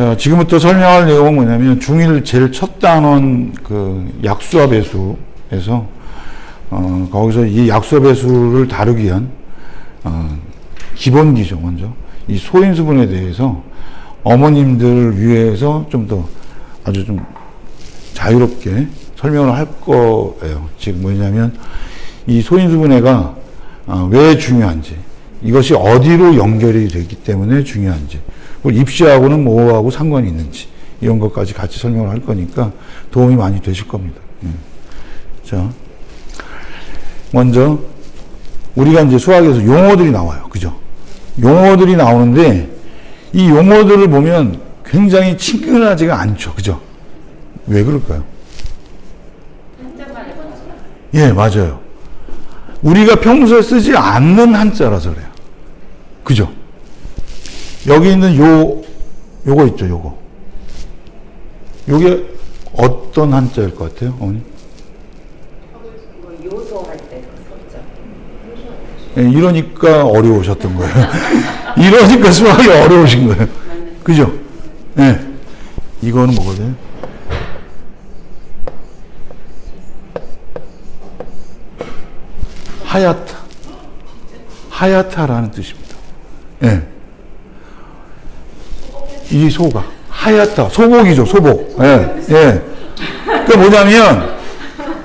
자, 지금부터 설명할 내용은 뭐냐면 중1 제일 첫 단원 그 약수와 배수에서 거기서 이 약수와 배수를 다루기 위한 기본기죠. 먼저 이 소인수분에 대해서 어머님들을 위해서 좀 더 아주 좀 자유롭게 설명을 할 거예요. 지금 뭐냐면 이 소인수분해가 왜 중요한지, 이것이 어디로 연결이 되기 때문에 중요한지, 입시하고는 뭐하고 상관이 있는지, 이런 것까지 같이 설명을 할 거니까 도움이 많이 되실 겁니다. 자, 먼저 우리가 이제 수학에서 용어들이 나와요. 그죠? 용어들이 나오는데 이 용어들을 보면 굉장히 친근하지가 않죠. 그죠? 왜 그럴까요? 예, 맞아요. 우리가 평소에 쓰지 않는 한자라서 그래요. 그죠? 여기 있는 요거 있죠, 요거. 요게 어떤 한자일 것 같아요, 어머니? 요소할 때 썼죠. 예, 이러니까 어려우셨던 거예요. 이러니까 수학이 어려우신 거예요. 그죠? 예. 이거는 뭐가 돼요? 하얗다. 하얗다라는 뜻입니다. 예. 이 소가. 하얗다. 소복이죠, 소복. 예. 예. 그게 뭐냐면,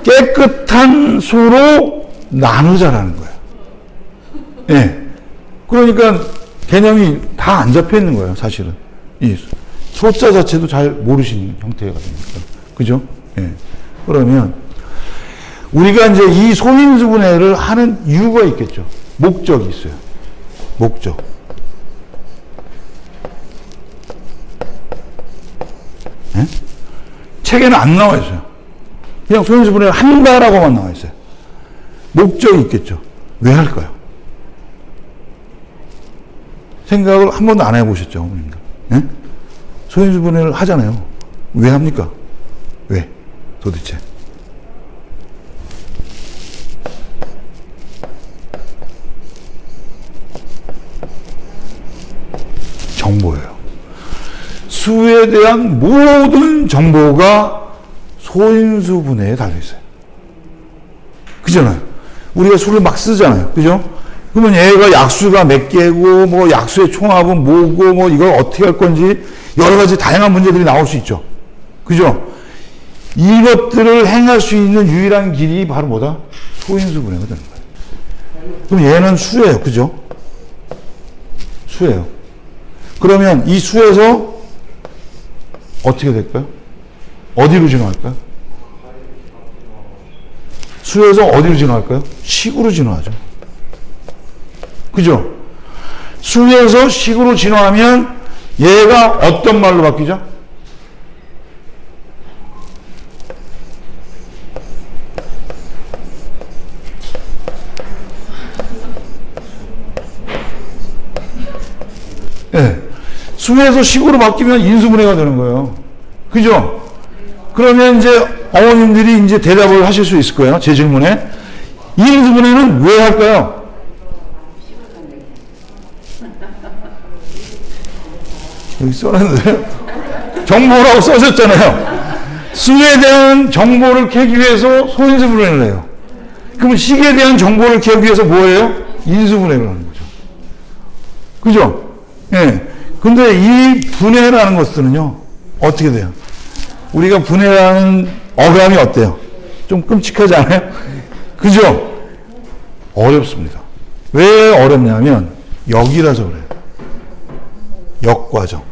깨끗한 소로 나누자라는 거예요. 예. 그러니까 개념이 다 안 잡혀 있는 거예요, 사실은. 이 소자 자체도 잘 모르시는 형태가 됩니다. 그죠? 예. 그러면, 우리가 이제 이 소인수분해를 하는 이유가 있겠죠. 목적이 있어요. 목적. 예? 책에는 안 나와 있어요. 그냥 소인수분해를 한다라고만 나와 있어요. 목적이 있겠죠. 왜 할까요? 생각을 한 번도 안 해보셨죠, 어머님들? 예? 소인수분해를 하잖아요. 왜 합니까? 왜? 도대체? 정보예요. 수에 대한 모든 정보가 소인수분해에 달려있어요. 그잖아요. 우리가 수를 막 쓰잖아요. 그죠? 그러면 얘가 약수가 몇 개고, 뭐 약수의 총합은 뭐고, 뭐 이걸 어떻게 할 건지 여러 가지 다양한 문제들이 나올 수 있죠. 그죠? 이것들을 행할 수 있는 유일한 길이 바로 뭐다? 소인수분해가 되는 거예요. 그럼 얘는 수예요. 그죠? 수예요. 그러면 이 수에서 어떻게 될까요? 어디로 진화할까요? 수에서 어디로 진화할까요? 식으로 진화하죠. 그죠? 수에서 식으로 진화하면 얘가 어떤 말로 바뀌죠? 네. 수에서 식으로 바뀌면 인수분해가 되는 거예요. 그죠? 그러면 이제 어머님들이 이제 대답을 하실 수 있을 거예요. 제 질문에. 인수분해는 왜 할까요? 여기 써놨는데 정보라고 써졌잖아요. 수에 대한 정보를 캐기 위해서 소인수분해를 해요. 그러면 식에 대한 정보를 캐기 위해서 뭐예요? 인수분해를 하는 거죠. 그죠? 예. 근데 이 분해라는 것들은요, 어떻게 돼요? 우리가 분해라는 어감이 어때요? 좀 끔찍하지 않아요? 그죠? 어렵습니다. 왜 어렵냐면, 역이라서 그래요. 역과정.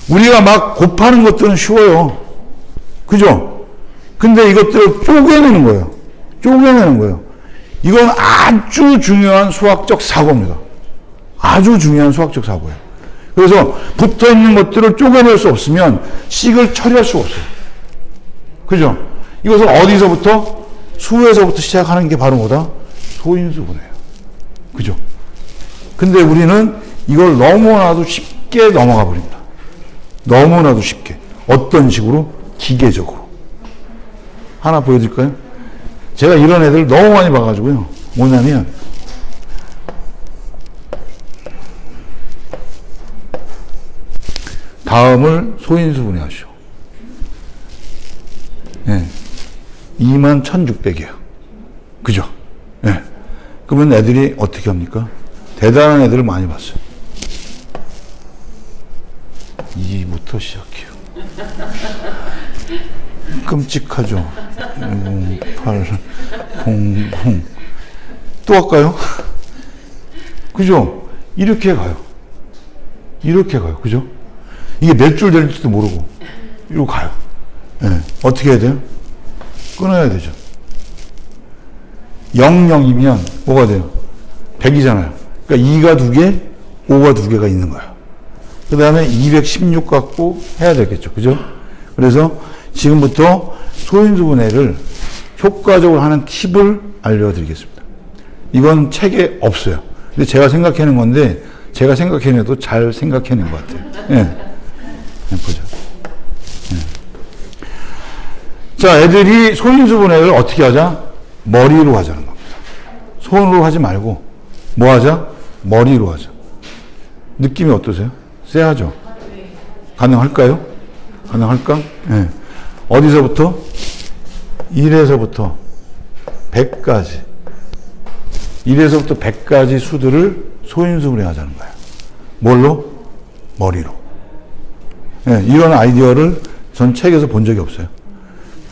우리가 막 곱하는 것들은 쉬워요. 그죠? 근데 이것들을 쪼개내는 거예요. 쪼개내는 거예요. 이건 아주 중요한 수학적 사고입니다. 아주 중요한 수학적 사고예요. 그래서 붙어 있는 것들을 쪼개낼 수 없으면 식을 처리할 수가 없어요. 그죠? 이것을 어디서부터? 수에서부터 시작하는 게 바로 뭐다? 소인수분해예요. 그죠? 근데 우리는 이걸 너무나도 쉽게 넘어가 버립니다. 너무나도 쉽게. 어떤 식으로? 기계적으로. 하나 보여드릴까요? 제가 이런 애들 너무 많이 봐가지고요. 뭐냐면, 다음을 소인수분해 하시오. 예. 21,600이에요. 그죠? 예. 그러면 애들이 어떻게 합니까? 대단한 애들을 많이 봤어요. 2부터 시작해요. 끔찍하죠? 8, 0. 또 할까요? 그죠? 이렇게 가요. 이렇게 가요. 그죠? 이게 몇 줄 될지도 모르고, 이러고 가요. 예. 어떻게 해야 돼요? 끊어야 되죠. 00이면 뭐가 돼요? 100이잖아요. 그러니까 2가 2개, 5가 2개가 있는 거예요. 그 다음에 216 갖고 해야 되겠죠. 그죠? 그래서 지금부터 소인수분해를 효과적으로 하는 팁을 알려드리겠습니다. 이건 책에 없어요. 근데 제가 생각해낸 건데, 제가 생각해내도 잘 생각해낸 것 같아요. 예. 보자. 예. 자, 애들이 소인수분해를 어떻게 하자? 머리로 하자는 겁니다. 손으로 하지 말고, 뭐 하자? 머리로 하자. 느낌이 어떠세요? 쎄하죠? 가능할까요? 가능할까? 예. 어디서부터? 1에서부터 100까지. 1에서부터 100까지 수들을 소인수분해 하자는 거예요. 뭘로? 머리로. 예, 이런 아이디어를 전 책에서 본 적이 없어요.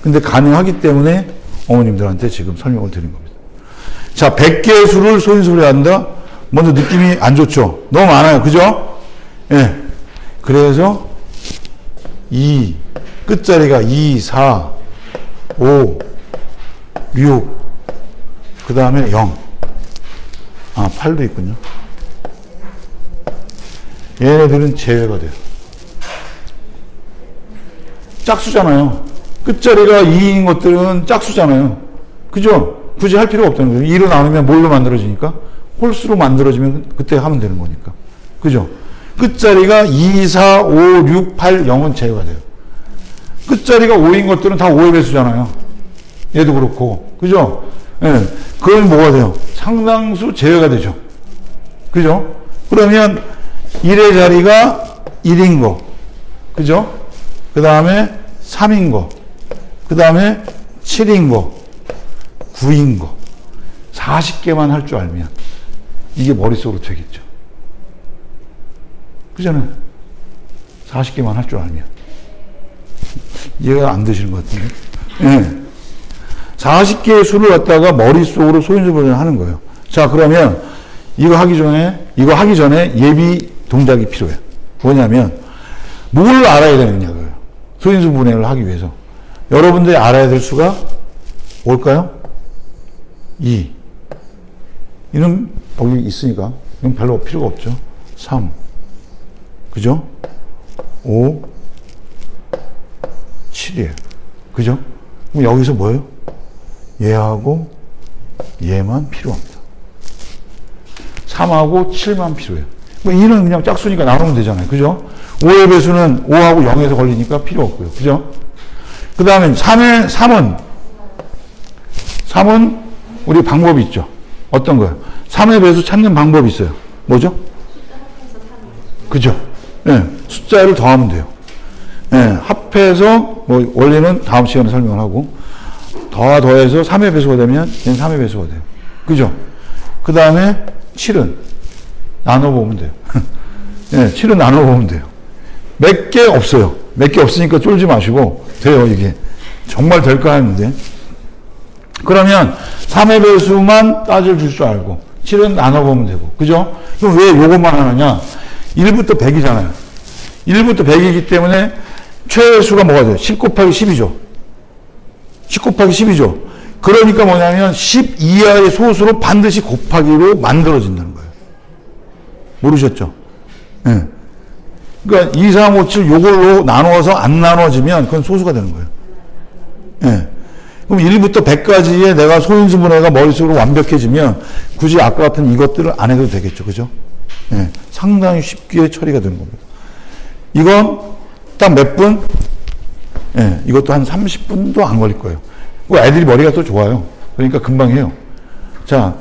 근데 가능하기 때문에 어머님들한테 지금 설명을 드린 겁니다. 자, 100개의 수를 소인수분해 한다? 먼저 느낌이 안 좋죠? 너무 많아요. 그죠? 예. 그래서 2, 끝자리가 2, 4, 5, 6, 그 다음에 0. 아, 8도 있군요. 얘네들은 제외가 돼요. 짝수잖아요. 끝자리가 2인 것들은 짝수잖아요. 그죠? 굳이 할 필요가 없다는 거예요. 2로 나누면 뭘로 만들어지니까? 홀수로 만들어지면 그때 하면 되는 거니까. 그죠? 끝자리가 2, 4, 5, 6, 8, 0은 제외가 돼요. 끝자리가 5인 것들은 다 5의 배수잖아요. 얘도 그렇고. 그죠? 예. 그러면 뭐가 돼요? 상당수 제외가 되죠. 그죠? 그러면 1의 자리가 1인 거. 그죠? 그 다음에 3인 거. 그 다음에 7인 거. 9인 거. 40개만 할 줄 알면 이게 머릿속으로 되겠죠. 그잖아요. 40개만 할 줄 알면. 이해가 안 되시는 것 같은데. 예. 40개의 수를 갖다가 머릿속으로 소인수분해 하는 거예요. 자, 그러면 이거 하기 전에 예비 동작이 필요해요. 뭐냐면, 뭘 알아야 되느냐고요. 소인수분해를 하기 위해서. 여러분들이 알아야 될 수가 뭘까요? 2. 이는 여기 있으니까, 이건 별로 필요가 없죠. 3. 그죠? 5. 7이에요. 그죠? 그럼 여기서 뭐예요? 얘하고 얘만 필요합니다. 3하고 7만 필요해요. 뭐 2는 그냥 짝수니까 나누면 되잖아요. 그죠? 5의 배수는 5하고 0에서 걸리니까 필요 없고요. 그죠? 그 다음에 3은 우리 방법이 있죠. 어떤 거요? 3의 배수 찾는 방법이 있어요. 뭐죠? 그죠? 예, 숫자를 더하면 돼요. 예, 합해서, 뭐, 원리는 다음 시간에 설명을 하고, 더해서 3의 배수가 되면, 얘는 3의 배수가 돼요. 그죠? 그 다음에 7은 나눠보면 돼요. 예, 7은 나눠보면 돼요. 몇 개 없어요. 몇 개 없으니까 쫄지 마시고, 돼요, 이게. 정말 될까 했는데. 그러면 3의 배수만 따질 줄 알고, 7은 나눠보면 되고. 그죠? 그럼 왜 요것만 하느냐? 1부터 100이잖아요. 1부터 100이기 때문에 최수가 뭐가 돼요? 10 곱하기 10이죠. 10 곱하기 10이죠. 그러니까 뭐냐면 10 이하의 소수로 반드시 곱하기로 만들어진다는 거예요. 모르셨죠? 예. 네. 그러니까 2, 3, 5, 7 요걸로 나누어서 안 나눠지면 그건 소수가 되는 거예요. 예. 네. 그럼 1부터 100까지의 내가 소인수분해가 머릿속으로 완벽해지면 굳이 아까 같은 이것들을 안 해도 되겠죠. 그죠? 예. 상당히 쉽게 처리가 되는 겁니다. 이건 딱 몇 분? 예, 이것도 한 30분도 안 걸릴 거예요. 애들이 머리가 또 좋아요. 그러니까 금방 해요. 자,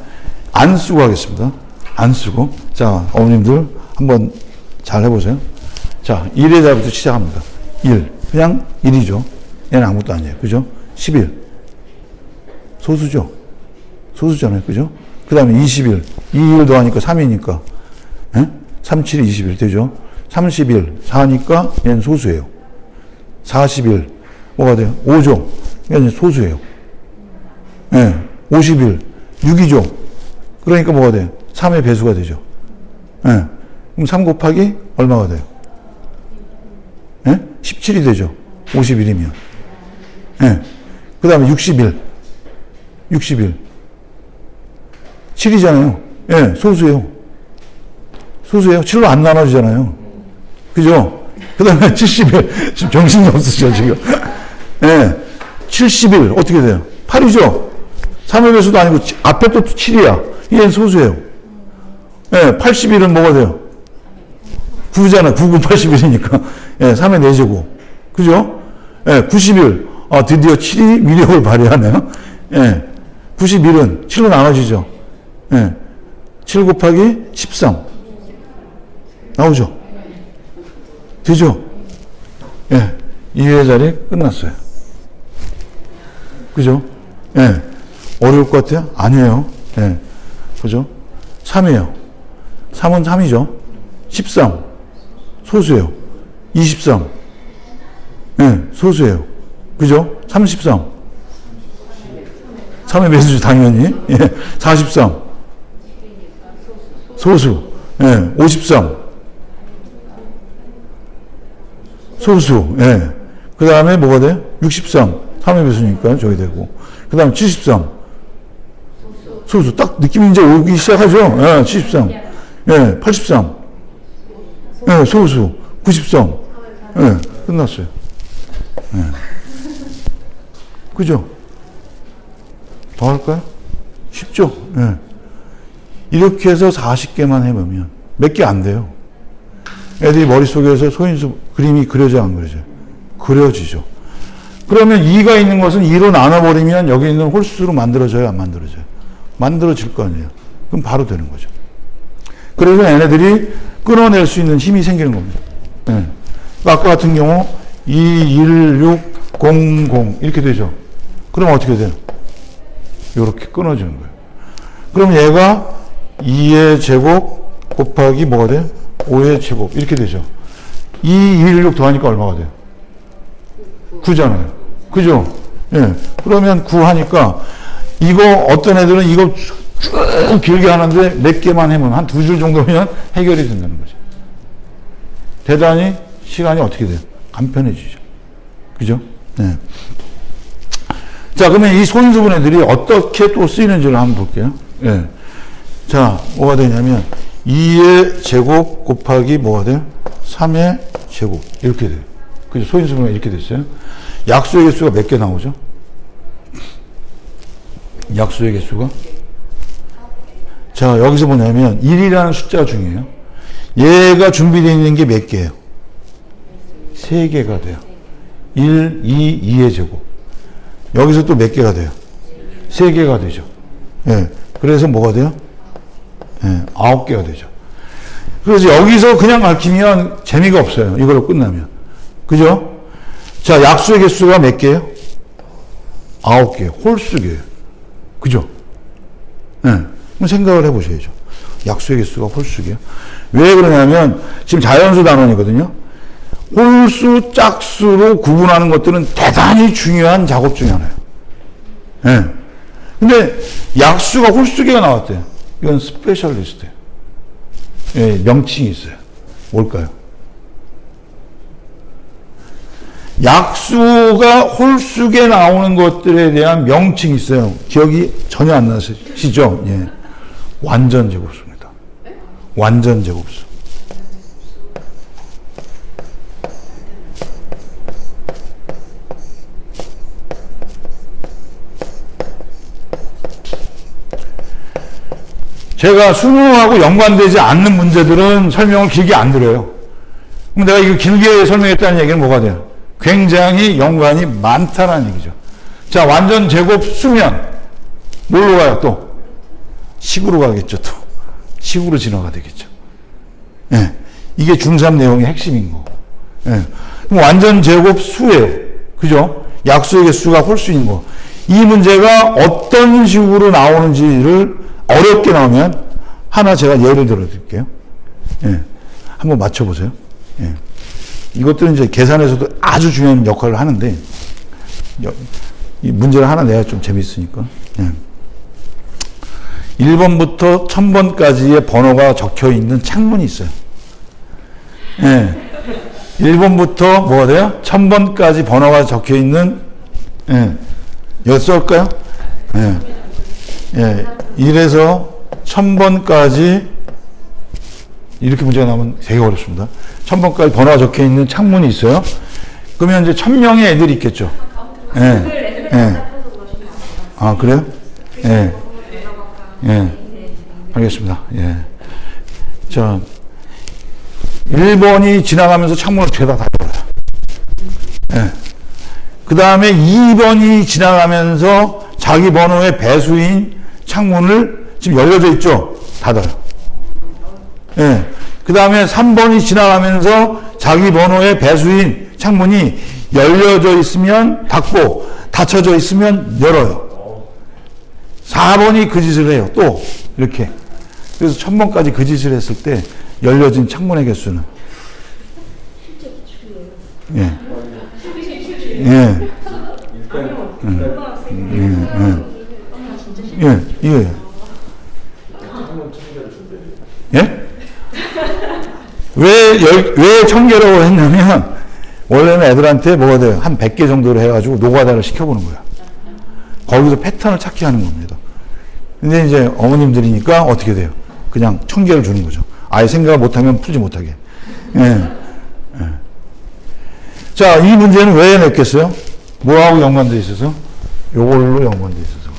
안 쓰고 하겠습니다. 안 쓰고. 자, 어머님들 한번 잘 해보세요. 자, 1의 자리부터 시작합니다. 1. 그냥 1이죠. 얘는 아무것도 아니에요. 그죠? 11. 소수죠. 소수잖아요. 그죠? 그 다음에 21. 2, 1 더하니까 3이니까. 예? 3, 7, 21 되죠? 31. 4니까 얘는 소수예요. 41. 뭐가 돼요? 5죠. 얘는 소수예요. 예. 51. 6이죠. 그러니까 뭐가 돼요? 3의 배수가 되죠. 예. 그럼 3 곱하기 얼마가 돼요? 예? 17이 되죠. 51이면. 예. 그 다음에 61. 61. 7이잖아요. 예, 소수예요. 소수예요. 7로 안 나눠지잖아요. 그죠? 그 다음에 71. 지금 정신이 없으시죠, 지금. 예. 71. 어떻게 돼요? 8이죠? 3의 배수도 아니고, 앞에 또 7이야. 얘는 소수예요. 예, 81은 뭐가 돼요? 9잖아. 9, 9, 81이니까. 예, 3의 4제곱. 그죠? 예, 91. 드디어 7이 위력을 발휘하네요. 예, 91은 7로 나눠지죠. 예, 7 곱하기 13. 나오죠? 되죠? 예, 2의 자리 끝났어요. 그죠? 예, 어려울 것 같아요? 아니에요. 예, 그죠? 3이에요. 3은 3이죠. 13. 소수예요. 23. 예, 소수예요. 그죠? 33. 3의 배수죠, 당연히. 예, 43. 소수. 예, 53. 소수. 예. 그 다음에 뭐가 돼요? 63. 3의 배수니까 저기 되고. 그 다음에 73. 소수. 딱 느낌이 이제 오기 시작하죠? 예, 73. 예, 83. 예, 소수. 93. 예, 끝났어요. 예. 그죠? 더 할까요? 쉽죠? 예. 이렇게 해서 40개만 해보면 몇 개 안 돼요. 애들이 머릿속에서 소인수 그림이 그려져 안 그려져요? 그려지죠. 그러면 2가 있는 것은 2로 나눠버리면 여기 있는 홀수로 만들어져요? 안 만들어져요? 만들어질 거 아니에요. 그럼 바로 되는 거죠. 그래서 얘네들이 끊어낼 수 있는 힘이 생기는 겁니다. 예. 아까 같은 경우 2, 1, 6, 0, 0 이렇게 되죠. 그럼 어떻게 돼요? 이렇게 끊어지는 거예요. 그럼 얘가 2의 제곱 곱하기 뭐가 돼요? 5의 제곱 이렇게 되죠. 2, 1, 6 더하니까 얼마가 돼요? 9잖아요. 그죠? 예. 그러면 9 하니까 이거 어떤 애들은 이거 쭉 길게 하는데 몇 개만 해면 한 2줄 정도면 해결이 된다는 거죠. 대단히 시간이 어떻게 돼요? 간편해지죠. 그죠? 네. 자, 그러면 이 소인수분 애들이 어떻게 또 쓰이는지를 한번 볼게요. 예. 자, 뭐가 되냐면 2의 제곱 곱하기 뭐가 돼요? 3의 제곱 이렇게 돼요. 그죠? 소인수분이 이렇게 됐어요. 약수의 개수가 몇 개 나오죠? 약수의 개수가 자, 여기서 뭐냐면 1이라는 숫자가 중요해요. 얘가 준비되어 있는 게 몇 개예요? 3개가 돼요. 1, 2, 2의 제곱. 여기서 또 몇 개가 돼요? 3개가 되죠. 예. 그래서 뭐가 돼요? 예. 9개가 되죠. 그래서 여기서 그냥 밝히면 재미가 없어요. 이걸로 끝나면. 그죠? 자, 약수의 개수가 몇 개예요? 9개. 홀수개예요. 그죠? 예. 그럼 생각을 해보셔야죠. 약수의 개수가 홀수개요. 왜 그러냐면 지금 자연수 단원이거든요. 홀수, 짝수로 구분하는 것들은 대단히 중요한 작업 중에 하나예요. 예. 근데 약수가 홀수개가 나왔대요. 이건 스페셜리스트예요. 예, 명칭이 있어요. 뭘까요? 약수가 홀수개 나오는 것들에 대한 명칭이 있어요. 기억이 전혀 안 나시죠? 예. 완전 제곱수입니다. 완전 제곱수. 제가 수능하고 연관되지 않는 문제들은 설명을 길게 안 드려요. 그럼 내가 이거 길게 설명했다는 얘기는 뭐가 돼요? 굉장히 연관이 많다는 얘기죠. 자, 완전 제곱 수면 뭘로 가요 또? 식으로 가겠죠. 또 식으로 진화가 되겠죠. 예, 이게 중3 내용의 핵심인 거. 예. 그럼 완전 제곱 수예요. 그죠? 약수의 개수가 홀수인 거. 이 문제가 어떤 식으로 나오는지를 어렵게 나오면 하나 제가 예를 들어 드릴게요. 예. 한번 맞춰보세요. 예. 이것들은 이제 계산에서도 아주 중요한 역할을 하는데, 이 문제를 하나 내야 좀 재밌으니까. 예. 1번부터 1000번까지의 번호가 적혀 있는 창문이 있어요. 예. 1번부터 뭐가 돼요? 1000번까지 번호가 적혀 있는, 예. 여기 써볼까요? 예. 예. 1에서 1000번까지 이렇게 문제가 나오면 되게 어렵습니다. 1000번까지 번호가 적혀 있는 창문이 있어요. 그러면 이제 1000명의 애들이 있겠죠. 예. 예. 아, 그래요? 예. 예. 알겠습니다. 예. 자, 1번이 지나가면서 창문을 죄다 닫아버려요. 예. 그 다음에 2번이 지나가면서 자기 번호의 배수인 창문을 지금 열려져 있죠? 닫아요. 예. 그 다음에 3번이 지나가면서 자기 번호의 배수인 창문이 열려져 있으면 닫고 닫혀져 있으면 열어요. 4번이 그 짓을 해요. 또 이렇게. 그래서 1000번까지 그 짓을 했을 때 열려진 창문의 개수는 예. 예. 예. 이거예요. 예? 왜 1000개라고 했냐면 원래는 애들한테 뭐가 돼요? 한 100개 정도로 해가지고 노가다를 시켜보는 거야. 거기서 패턴을 찾게 하는 겁니다. 근데 이제 어머님들이니까 어떻게 돼요? 그냥 1000개를 주는 거죠. 아예 생각을 못하면 풀지 못하게. 예. 예. 자, 이 문제는 왜 냈겠어요? 뭐하고 연관되어 있어서? 요걸로 연관되어 있어서.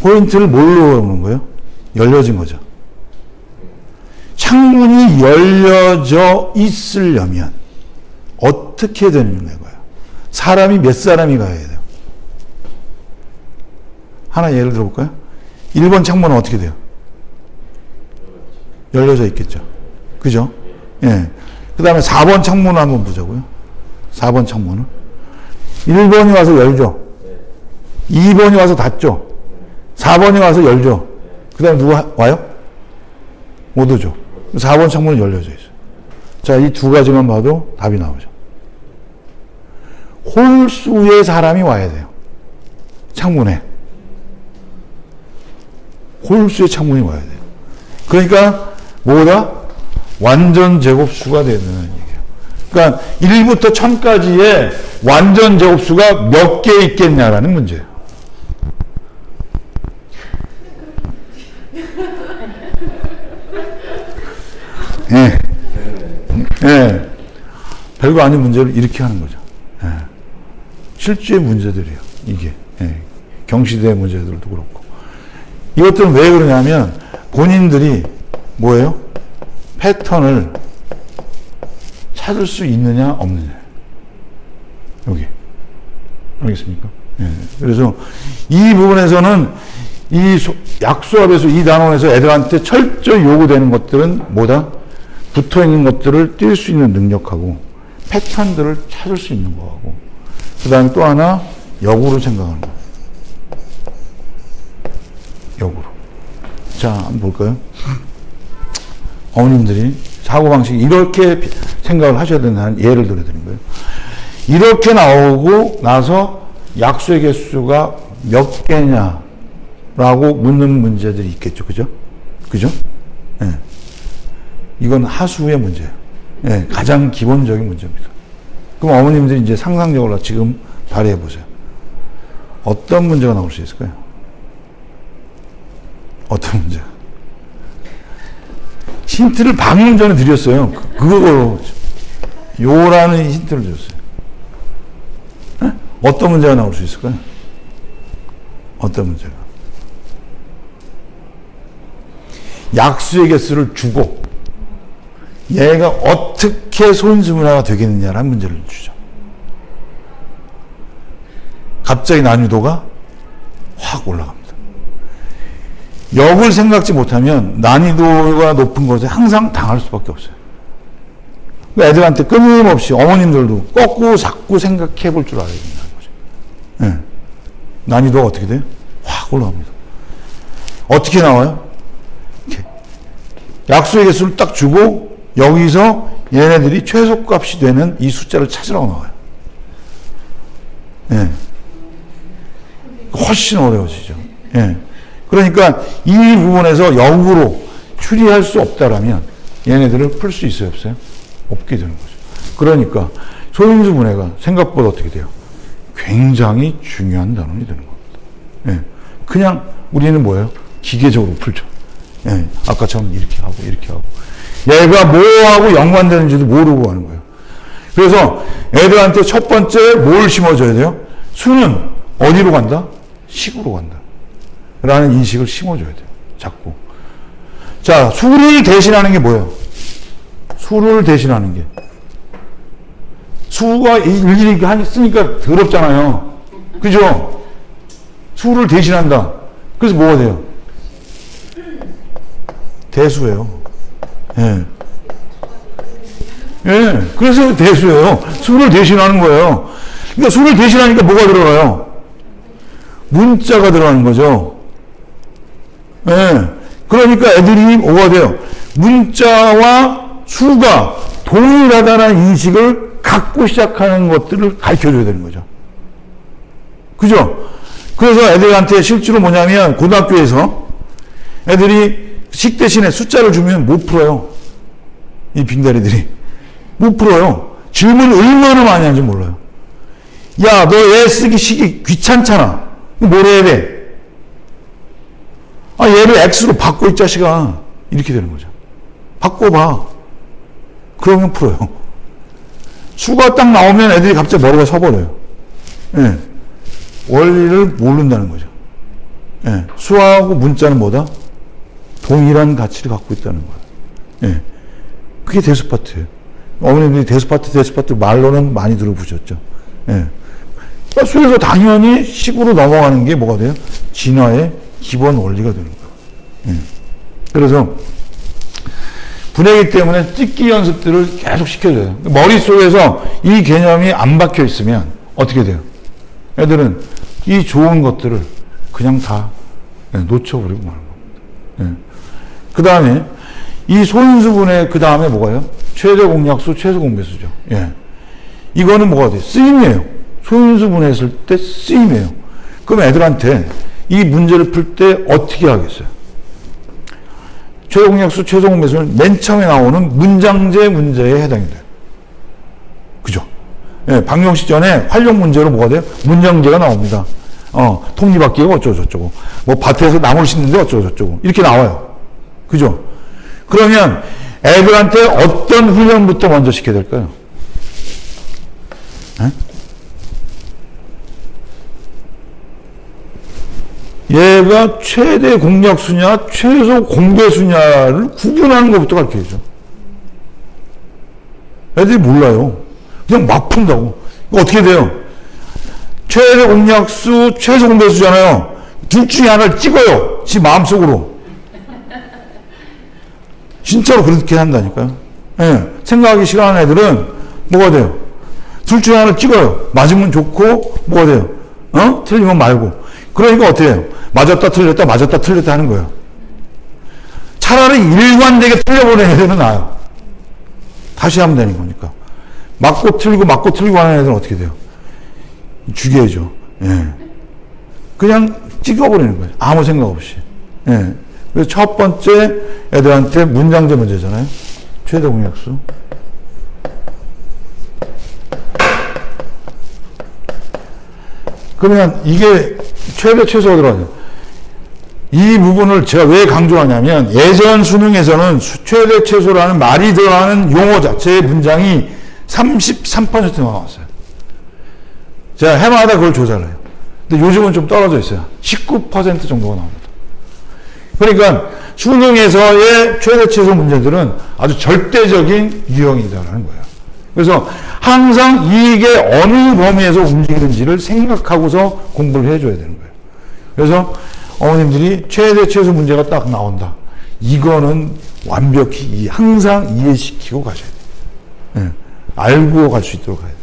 포인트를 뭘로 오는 거예요? 열려진 거죠. 창문이 열려져 있으려면 어떻게 되는 거예요? 사람이 몇 사람이 가야 돼요? 하나 예를 들어볼까요? 1번 창문은 어떻게 돼요? 열려져 있겠죠. 그죠? 예. 그 다음에 4번 창문을 한번 보자고요. 4번 창문은. 1번이 와서 열죠. 2번이 와서 닫죠. 4번이 와서 열죠. 그 다음에 누가 와요? 못 오죠. 4번 창문은 열려져 있어요. 자, 이 두 가지만 봐도 답이 나오죠. 홀수의 사람이 와야 돼요. 창문에. 홀수의 창문이 와야 돼요. 그러니까 뭐다? 완전 제곱수가 되는 얘기예요. 그러니까 1부터 1000까지의 완전 제곱수가 몇 개 있겠냐라는 문제예요. 예. 예. 별거 아닌 문제를 이렇게 하는 거죠. 예. 실제 문제들이에요. 이게. 예. 경시대 문제들도 그렇고. 이것들은 왜 그러냐면 본인들이 뭐예요? 패턴을 찾을 수 있느냐 없느냐. 여기. 알겠습니까? 예. 그래서 이 부분에서는 이 약수합에서 이 단원에서 애들한테 철저히 요구되는 것들은 뭐다? 붙어있는 것들을 띄울 수 있는 능력하고 패턴들을 찾을 수 있는 거하고 그 다음에 또 하나 역으로 생각하는 거. 역으로. 자, 한번 볼까요? 어머님들이 사고방식이 이렇게 생각을 하셔야 된다는 예를 들어드린 거예요. 이렇게 나오고 나서 약수의 개수가 몇 개냐라고 묻는 문제들이 있겠죠. 그죠? 그죠? 예. 이건 하수의 문제예요. 예, 가장 기본적인 문제입니다. 그럼 어머님들이 이제 상상력으로 지금 발휘해 보세요. 어떤 문제가 나올 수 있을까요? 어떤 문제? 힌트를 방금 전에 드렸어요. 그거로 요라는 힌트를 줬어요. 네? 어떤 문제가 나올 수 있을까요? 어떤 문제가? 약수의 개수를 주고 얘가 어떻게 소인수문화가 되겠느냐라는 문제를 주죠. 갑자기 난이도가 확 올라갑니다. 역을 생각지 못하면 난이도가 높은 것에 항상 당할 수밖에 없어요. 그러니까 애들한테 끊임없이 어머님들도 거꾸로 자꾸 생각해 볼 줄 알아야 된다는 거죠. 예. 난이도가 어떻게 돼요? 확 올라갑니다. 어떻게 나와요? 이렇게. 약수의 개수를 딱 주고 여기서 얘네들이 최소값이 되는 이 숫자를 찾으라고 나와요. 예. 훨씬 어려워지죠. 예. 그러니까 이 부분에서 역으로 추리할 수 없다라면 얘네들을 풀 수 있어요, 없어요? 없게 되는 거죠. 그러니까 소인수 분해가 생각보다 어떻게 돼요? 굉장히 중요한 단원이 되는 겁니다. 예. 그냥 우리는 뭐예요? 기계적으로 풀죠. 예. 아까처럼 이렇게 하고 이렇게 하고 얘가 뭐하고 연관되는지도 모르고 하는 거예요. 그래서 애들한테 첫 번째 뭘 심어줘야 돼요? 수는 어디로 간다? 식으로 간다. 라는 인식을 심어줘야 돼요. 자꾸. 자, 수를 대신하는 게 뭐예요? 수를 대신하는 게. 수가 일일이 쓰니까 더럽잖아요. 그죠? 수를 대신한다. 그래서 뭐가 돼요? 대수예요. 예. 예. 그래서 대수예요. 수를 대신하는 거예요. 그러니까 수를 대신하니까 뭐가 들어가요? 문자가 들어가는 거죠. 예. 그러니까 애들이 뭐가 돼요? 문자와 수가 동일하다는 인식을 갖고 시작하는 것들을 가르쳐 줘야 되는 거죠. 그죠? 그래서 애들한테 실제로 뭐냐면 고등학교에서 애들이 식 대신에 숫자를 주면 못 풀어요. 이 빙다리들이. 못 풀어요. 질문을 얼마나 많이 하는지 몰라요. 야, 너 얘 쓰기 식이 귀찮잖아. 뭘 해야 돼? 아, 얘를 X로 바꿔, 이 자식아. 이렇게 되는 거죠. 바꿔봐. 그러면 풀어요. 수가 딱 나오면 애들이 갑자기 머리가 서버려요. 예. 원리를 모른다는 거죠. 예. 수하고 문자는 뭐다? 동일한 가치를 갖고 있다는 거예요. 예. 그게 대수파트예요. 어머님들이 대수파트 말로는 많이 들어보셨죠. 예. 그러니까 수에서 당연히 식으로 넘어가는 게 뭐가 돼요? 진화의 기본 원리가 되는 거예요. 예. 그래서 분해이기 때문에 찍기 연습들을 계속 시켜줘요. 머릿속에서 이 개념이 안 박혀 있으면 어떻게 돼요? 애들은 이 좋은 것들을 그냥 다 놓쳐버리고 마는 겁니다. 예. 그 다음에 이 소인수분해 그 다음에 뭐가요? 최대 공약수, 최소 공배수죠. 예. 이거는 뭐가 돼요? 쓰임이에요. 소인수분해 했을 때 쓰임이에요. 그럼 애들한테 이 문제를 풀 때 어떻게 하겠어요? 최대 공약수, 최소 공배수는 맨 처음에 나오는 문장제 문제에 해당이 돼요. 그죠? 예, 방정식 전에 활용 문제로 뭐가 돼요? 문장제가 나옵니다. 톱니바퀴가 어쩌고저쩌고, 뭐 밭에서 나무를 심는데 어쩌고저쩌고, 이렇게 나와요. 그죠? 그러면 애들한테 어떤 훈련부터 먼저 시켜야 될까요? 예? 얘가 최대 공약수냐, 최소 공배수냐를 구분하는 것부터 가르쳐야죠. 애들이 몰라요. 그냥 막 푼다고. 어떻게 돼요? 최대 공약수, 최소 공배수잖아요. 둘 중에 하나를 찍어요. 지 마음속으로. 진짜로 그렇게 한다니까요. 예. 생각하기 싫어하는 애들은 뭐가 돼요? 둘 중에 하나를 찍어요. 맞으면 좋고, 뭐가 돼요? 틀리면 말고. 그러니까 어떻게 해요? 맞았다 틀렸다 맞았다 틀렸다 하는 거예요. 차라리 일관되게 틀려보는 애들은 나아요. 다시 하면 되는 거니까. 맞고 틀리고 하는 애들은 어떻게 돼요? 죽여야죠. 예. 그냥 찍어버리는 거예요. 아무 생각 없이. 예. 그래서 첫 번째 애들한테 문장제 문제잖아요. 최대 공약수. 그러면 이게 최대 최소가 들어가죠. 이 부분을 제가 왜 강조하냐면 예전 수능에서는 최대 최소라는 말이 들어가는 용어 자체의 문장이 33%나 나왔어요. 제가 해마다 그걸 조사를 해요. 근데 요즘은 좀 떨어져 있어요. 19% 정도가 나옵니다. 그러니까 수능에서의 최대 최소 문제들은 아주 절대적인 유형이다라는 거예요. 그래서 항상 이게 어느 범위에서 움직이는지를 생각하고서 공부를 해줘야 되는 거예요. 그래서 어머님들이 최대 최소 문제가 딱 나온다. 이거는 완벽히 항상 이해시키고 가셔야 돼요. 예. 알고 갈 수 있도록 해야 돼.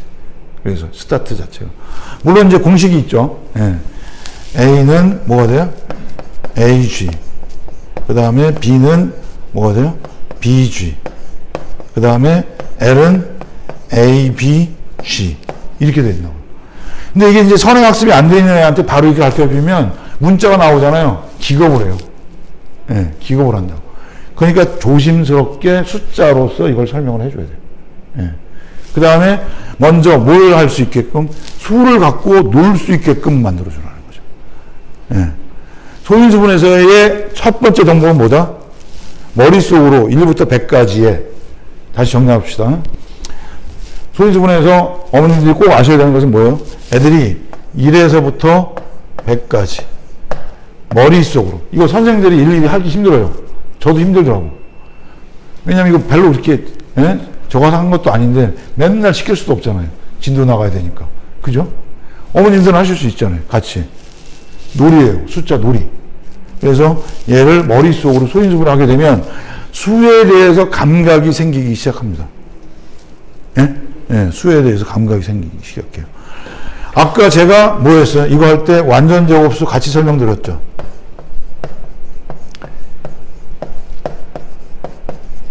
그래서 스타트 자체가. 물론 이제 공식이 있죠. 예. A는 뭐가 돼요? AG. 그 다음에 B는 뭐가 돼요? BG. 그 다음에 L은 ABG. 이렇게 돼 있나. 근데 이게 이제 선행학습이 안 되는 애한테 바로 이렇게 가르쳐주면 문자가 나오잖아요. 기겁을 해요. 예, 기겁을 한다고. 그러니까 조심스럽게 숫자로서 이걸 설명을 해줘야 돼요. 예. 그 다음에 먼저 뭘 할 수 있게끔 수를 갖고 놀 수 있게끔 만들어주라는 거죠. 예. 소인수분해서의 첫 번째 덕목은 뭐다? 머릿속으로 1부터 100까지의 다시 정리합시다. 소인수분해서 어머님들이 꼭 아셔야 되는 것은 뭐예요? 애들이 1에서부터 100까지 머릿속으로. 이거 선생님들이 일일이 하기 힘들어요. 저도 힘들더라고. 왜냐면 이거 별로 그렇게 적어서 한 것도 아닌데 맨날 시킬 수도 없잖아요. 진도 나가야 되니까. 그죠? 어머님들은 하실 수 있잖아요. 같이. 놀이에요. 숫자 놀이. 그래서 얘를 머릿속으로 소인수분을 하게 되면 수에 대해서 감각이 생기기 시작합니다. 예? 예, 수에 대해서 감각이 생기기 시작해요. 아까 제가 뭐였어요? 이거 할 때 완전 제곱수 같이 설명드렸죠.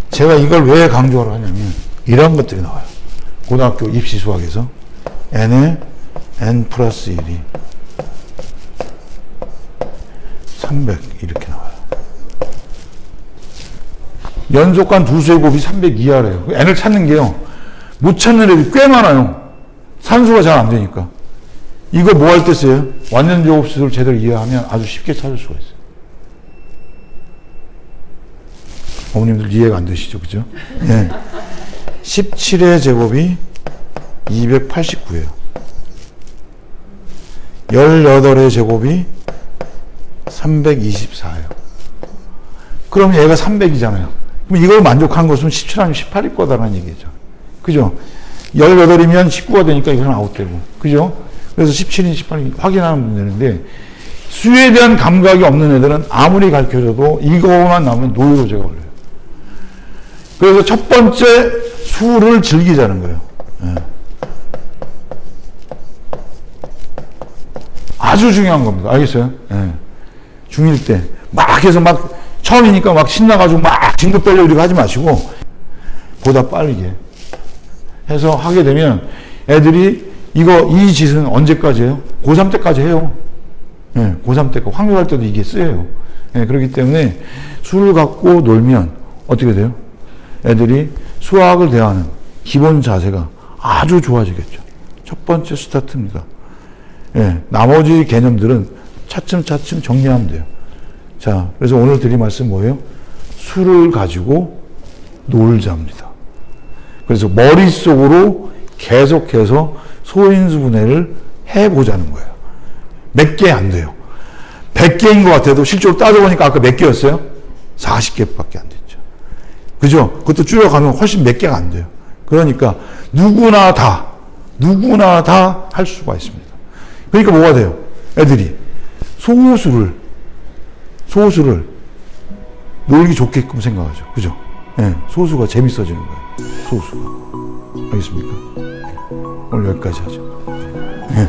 제가 이걸 왜 강조를 하냐면 이런 것들이 나와요. 고등학교 입시 수학에서 n에 n 플러스 1이 300 이렇게 나와요. 연속한 두 수의 곱이 300 이하래요. n을 찾는 게요. 못 찾는 애들이 꽤 많아요. 산수가 잘 안 되니까. 이거 뭐 할 때 써요? 완전 제곱수를 제대로 이해하면 아주 쉽게 찾을 수가 있어요. 어머님들 이해가 안 되시죠? 그죠? 네. 17의 제곱이 289예요. 18의 제곱이 324예요. 그럼 얘가 300이잖아요. 그럼 이걸 만족한 것은 17 아니면 18일 거다라는 얘기죠. 그죠? 18이면 19가 되니까 이건 아웃되고. 그죠? 그래서 17인 18인 확인하면 되는데 수에 대한 감각이 없는 애들은 아무리 가르쳐줘도 이거만 나오면 노예로 제가 올려요. 그래서 첫 번째 수를 즐기자는 거예요. 예. 아주 중요한 겁니다. 알겠어요? 예. 중1 때 막 해서 막 처음이니까 막 신나가지고 막 진도 빼려고 이렇게 하지 마시고 보다 빠르게 해서 하게 되면 애들이 이 짓은 언제까지 해요? 고3 때까지 해요. 예, 고3 때까지. 확률할 때도 이게 쓰여요. 예, 그렇기 때문에 수를 갖고 놀면 어떻게 돼요? 애들이 수학을 대하는 기본 자세가 아주 좋아지겠죠. 첫 번째 스타트입니다. 예, 나머지 개념들은 차츰차츰 정리하면 돼요. 자, 그래서 오늘 드릴 말씀 뭐예요? 수를 가지고 놀자입니다. 그래서 머릿속으로 계속해서 소인수분해를 해보자는 거예요. 몇 개 안 돼요. 100개인 것 같아도 실제로 따져보니까 아까 몇 개였어요? 40개밖에 안 됐죠. 그죠? 그것도 줄여가면 훨씬 몇 개가 안 돼요. 그러니까 누구나 다 할 수가 있습니다. 그러니까 뭐가 돼요? 애들이 소수를 놀기 좋게끔 생각하죠. 그죠? 네, 소수가 재밌어지는 거예요. 소수가. 알겠습니까? 오늘 여기까지 하죠. 네.